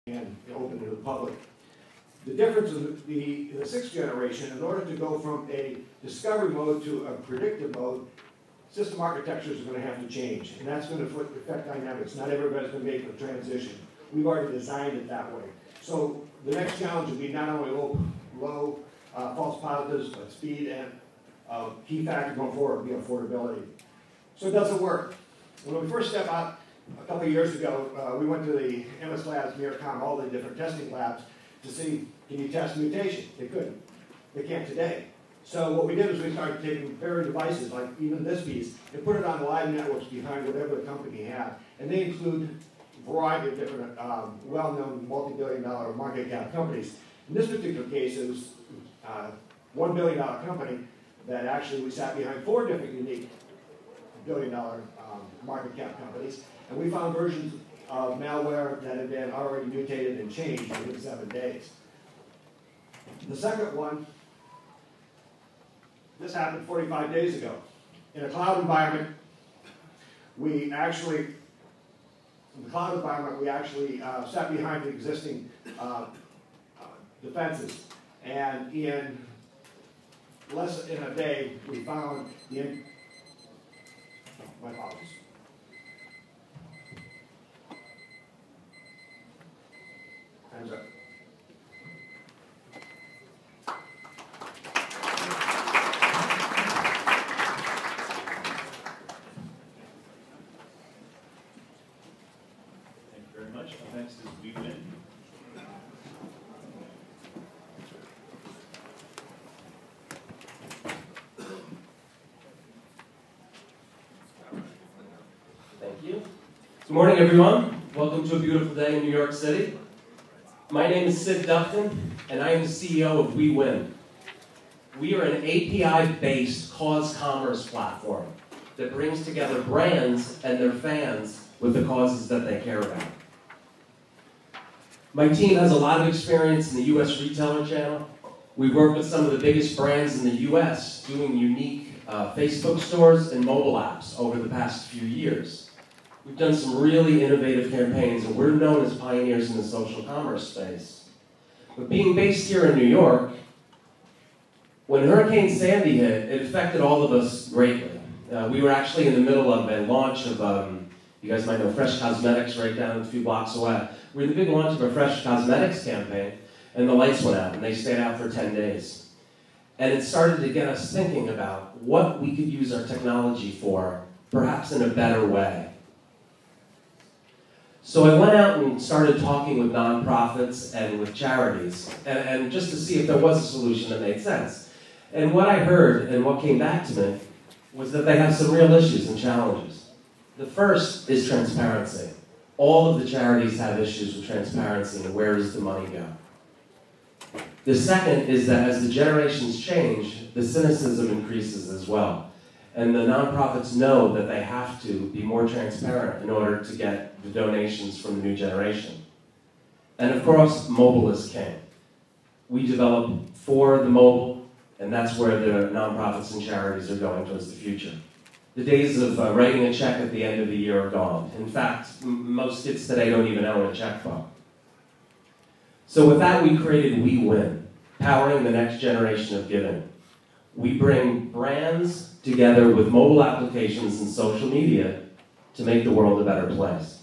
and open to the public. The difference in the sixth generation, in order to go from a discovery mode to a predictive mode, system architectures are going to have to change, and that's going to affect dynamics. Not everybody's going to make the transition. We've already designed it that way. So the next challenge will be not only low false positives, but speed, and key factor going forward will be affordability. So does it work? When we first stepped out a couple of years ago, we went to the MS Labs, Miracom, all the different testing labs to see, can you test mutation? They couldn't. They can't today. So what we did is we started taking various devices, like even this piece, and put it on live networks behind whatever the company had. And they include a variety of different well-known multi-billion-dollar market cap companies. In this particular case, it was a $1 billion company that actually we sat behind 4 different unique billion-dollar market cap companies. And we found versions of malware that had been already mutated and changed within 7 days. The second one, this happened 45 days ago. In a cloud environment, we actually sat behind the existing defenses. And in less than a day, we found the my apologies. Time's up. Thank you very much. Up next is WeWin. Thank you. Good morning, everyone. Welcome to a beautiful day in New York City. My name is Sid Duffton, and I am the CEO of WeWin. We are an API-based cause commerce platform that brings together brands and their fans with the causes that they care about. My team has a lot of experience in the U.S. retailer channel. We work with some of the biggest brands in the U.S. doing unique Facebook stores and mobile apps over the past few years. We've done some really innovative campaigns, and we're known as pioneers in the social commerce space. But being based here in New York, when Hurricane Sandy hit, it affected all of us greatly. We were actually in the middle of a launch of, you guys might know Fresh Cosmetics right down a few blocks away. We're in the big launch of a Fresh Cosmetics campaign, and the lights went out, and they stayed out for 10 days. And it started to get us thinking about what we could use our technology for, perhaps in a better way. So I went out and started talking with nonprofits and with charities, and just to see if there was a solution that made sense. And what I heard and what came back to me was that they have some real issues and challenges. The first is transparency. All of the charities have issues with transparency and where does the money go. The second is that as the generations change, the cynicism increases as well. And the nonprofits know that they have to be more transparent in order to get the donations from the new generation. And of course, mobile is king. We develop for the mobile, and that's where the nonprofits and charities are going towards the future. The days of writing a check at the end of the year are gone. In fact, most kids today don't even own a checkbook. So with that, we created WeWin, powering the next generation of giving. We bring brands together with mobile applications and social media to make the world a better place.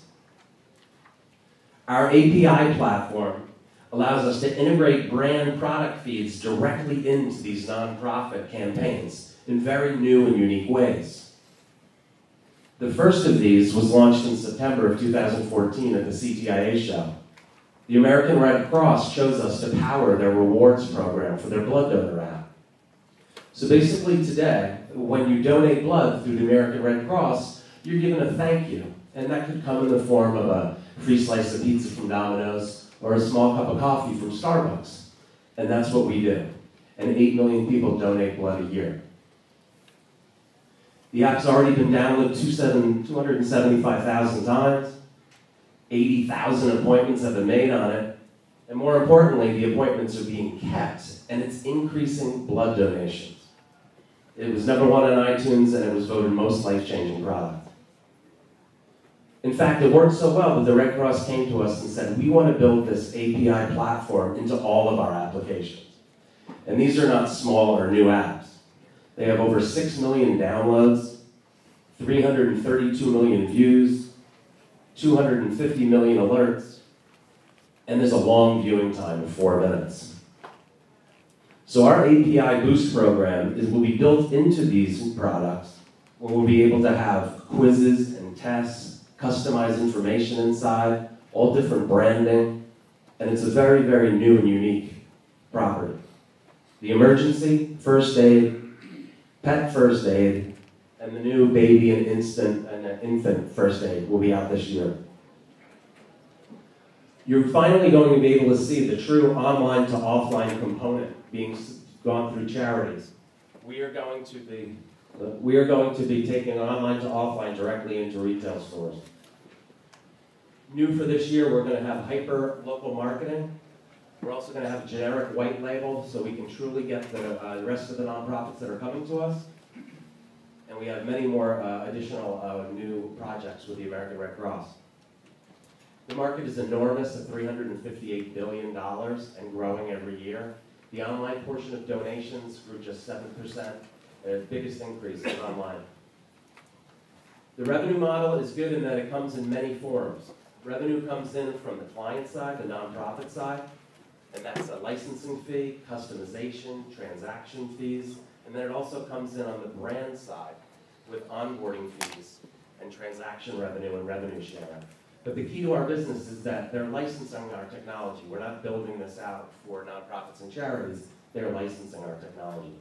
Our API platform allows us to integrate brand product feeds directly into these nonprofit campaigns in very new and unique ways. The first of these was launched in September of 2014 at the CTIA show. The American Red Cross chose us to power their rewards program for their blood donor app. So basically today, when you donate blood through the American Red Cross, you're given a thank you. And that could come in the form of a free slice of pizza from Domino's or a small cup of coffee from Starbucks. And that's what we do. And 8 million people donate blood a year. The app's already been downloaded 275,000 times. 80,000 appointments have been made on it. And more importantly, the appointments are being kept, and it's increasing blood donations. It was #1 on iTunes, and it was voted most life-changing product. In fact, it worked so well that the Red Cross came to us and said, we want to build this API platform into all of our applications. And these are not small or new apps. They have over 6 million downloads, 332 million views, 250 million alerts, and there's a long viewing time of 4 minutes. So our API Boost program will be built into these products, where we'll be able to have quizzes and tests, customized information inside, all different branding, and it's a very, very new and unique property. The emergency, first aid, pet first aid, and the new baby and infant first aid will be out this year. You're finally going to be able to see the true online to offline component being gone through charities. We are going to be taking online to offline directly into retail stores. New for this year, we're going to have hyper local marketing. We're also going to have a generic white label so we can truly get the rest of the nonprofits that are coming to us. And we have many more additional new projects with the American Red Cross. The market is enormous at $358 billion and growing every year. The online portion of donations grew just 7%. The biggest increase is online. The revenue model is good in that it comes in many forms. Revenue comes in from the client side, the nonprofit side, and that's a licensing fee, customization, transaction fees, and then it also comes in on the brand side with onboarding fees and transaction revenue and revenue share. But the key to our business is that they're licensing our technology. We're not building this out for nonprofits and charities. They're licensing our technology.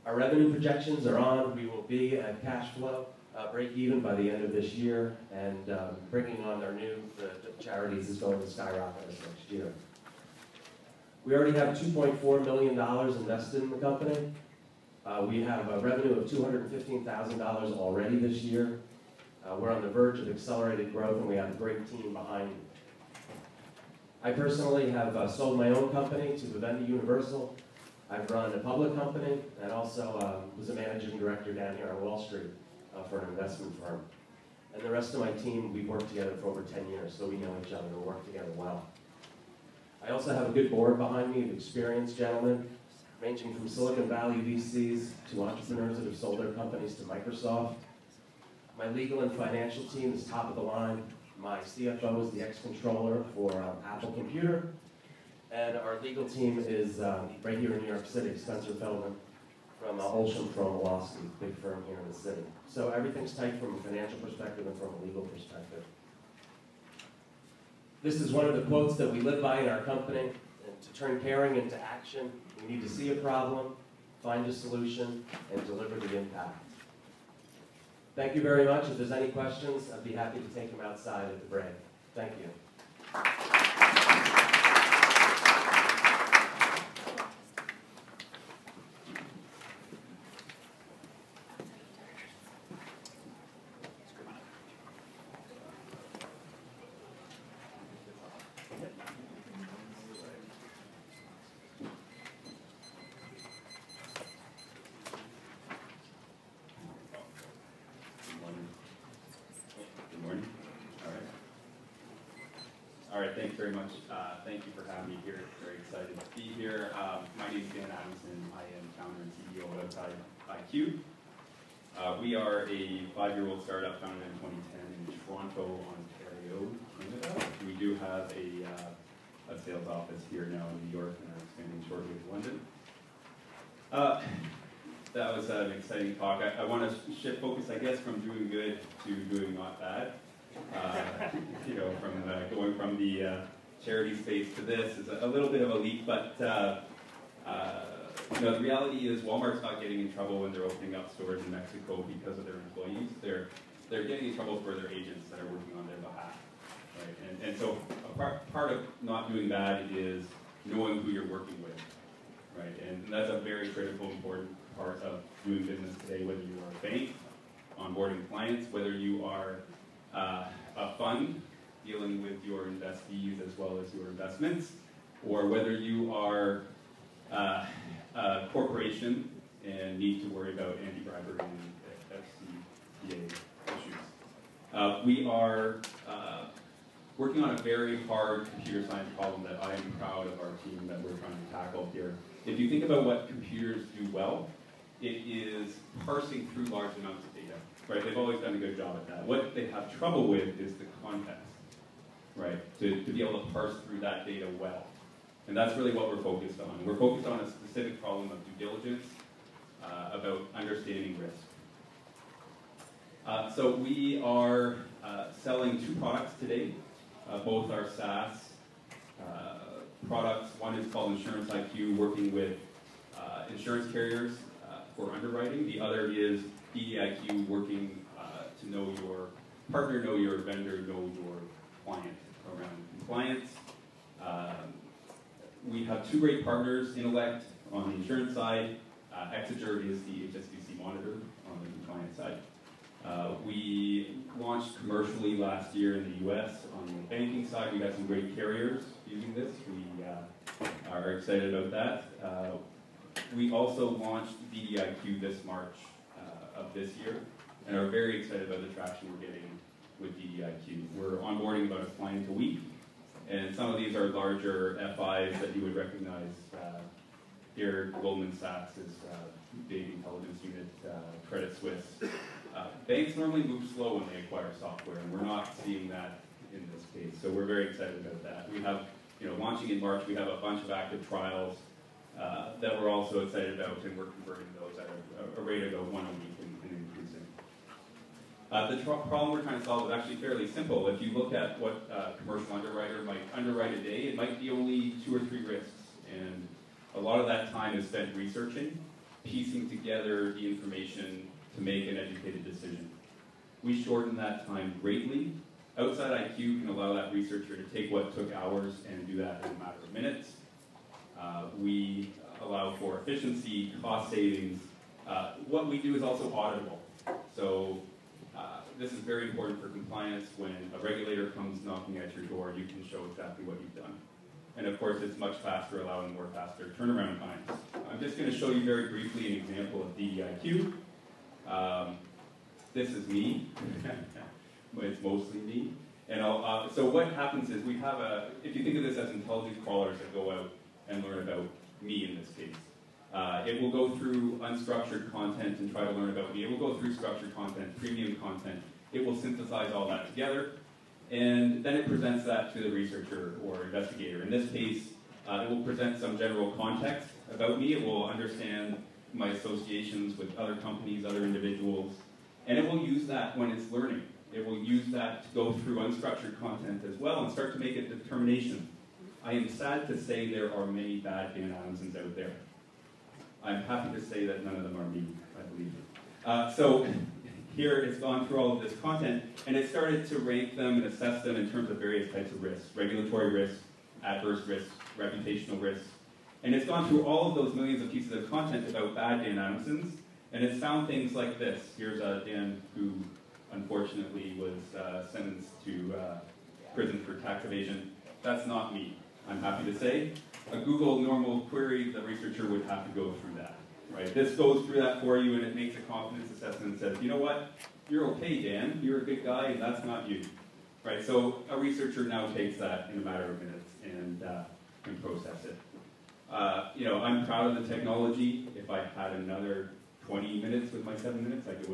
Our revenue projections are on. We will be at cash flow break even by the end of this year, and bringing on our new charities is going to skyrocket us next year. We already have $2.4 million invested in the company. We have a revenue of $215,000 already this year. We're on the verge of accelerated growth, and we have a great team behind me. I personally have sold my own company to Vivendi Universal. I've run a public company and also was a managing director down here on Wall Street for an investment firm. And the rest of my team, we've worked together for over 10 years, so we know each other and work together well. I also have a good board behind me of experienced gentlemen, ranging from Silicon Valley VCs to entrepreneurs that have sold their companies to Microsoft. My legal and financial team is top of the line. My CFO is the ex-controller for Apple Computer. And our legal team is right here in New York City, Spencer Feldman from Olsham Fromolowski, big firm here in the city. So everything's tight from a financial perspective and from a legal perspective. This is one of the quotes that we live by in our company. And to turn caring into action, we need to see a problem, find a solution, and deliver the impact. Thank you very much. If there's any questions, I'd be happy to take them outside at the break. Thank you. All right, thanks very much. Thank you for having me here. Very excited to be here. My name is Dan Adamson. I am founder and CEO of Outside IQ. We are a 5-year-old startup founded in 2010 in Toronto, Ontario, Canada. We do have a sales office here now in New York and are expanding shortly to London. That was an exciting talk. I want to shift focus, I guess, from doing good to doing not bad. You know, from going from the charity space to this is a little bit of a leap, but you know, the reality is Walmart's not getting in trouble when they're opening up stores in Mexico because of their employees. They're getting in trouble for their agents that are working on their behalf, right? And so a part of not doing bad is knowing who you're working with, right? And that's a very critical, important part of doing business today, whether you are a bank, onboarding clients, whether you are a fund dealing with your investees as well as your investments, or whether you are a corporation and need to worry about anti-bribery and FCPA issues. We are working on a very hard computer science problem that I am proud of our team that we're trying to tackle here. If you think about what computers do well, it is parsing through large amounts of data, right? They've always done a good job at that. What they have trouble with is the context, right? To be able to parse through that data well. And that's really what we're focused on. We're focused on a specific problem of due diligence, about understanding risk. So we are selling 2 products today. Both are SaaS products. One is called Insurance IQ, working with insurance carriers for underwriting. The other is DDIQ, working to know your partner, know your vendor, know your client around compliance. We have 2 great partners, Intellect on the insurance side. Exeger is the HSBC monitor on the compliance side. We launched commercially last year in the US. On the banking side, we got some great carriers using this. We are excited about that. We also launched DDIQ this March of this year, and are very excited about the traction we're getting with DDIQ. We're onboarding about a client a week, and some of these are larger FIs that you would recognize. Here, Goldman Sachs is big intelligence unit, Credit Suisse. Banks normally move slow when they acquire software, and we're not seeing that in this case. So we're very excited about that. We have, launching in March, we have a bunch of active trials that we're also excited about, and we're converting those at a rate of 1 a week and increasing. The problem we're trying to solve is actually fairly simple. If you look at what a commercial underwriter might underwrite a day, it might be only 2 or 3 risks, and a lot of that time is spent researching, piecing together the information to make an educated decision. We shorten that time greatly. Outside IQ can allow that researcher to take what took hours and do that in a matter of minutes. We allow for efficiency, cost savings. What we do is also auditable. So this is very important for compliance. When a regulator comes knocking at your door, you can show exactly what you've done. And of course, it's much faster, allowing more faster turnaround times. I'm just going to show you very briefly an example of DDIQ. This is me. It's mostly me. And so what happens is we have if you think of this as intelligence crawlers that go out and learn about me in this case. It will go through unstructured content and try to learn about me. It will go through structured content, premium content. It will synthesize all that together. And then it presents that to the researcher or investigator. In this case, it will present some general context about me. It will understand my associations with other companies, other individuals, and it will use that when it's learning. It will use that to go through unstructured content as well and start to make a determination. I am sad to say there are many bad Dan Adamsons out there. I'm happy to say that none of them are me, I believe. So here it's gone through all of this content, and it started to rank them and assess them in terms of various types of risks: regulatory risks, adverse risks, reputational risks. And it's gone through all of those millions of pieces of content about bad Dan Adamsons, and it's found things like this. Here's a Dan who unfortunately was sentenced to prison for tax evasion. That's not me, I'm happy to say. A Google normal query, the researcher would have to go through that. Right? This goes through that for you, and it makes a confidence assessment and says, you know what, you're okay, Dan, you're a good guy, and that's not you. Right? So a researcher now takes that in a matter of minutes and can process it. I'm proud of the technology. If I had another 20 minutes with my 7 minutes, I could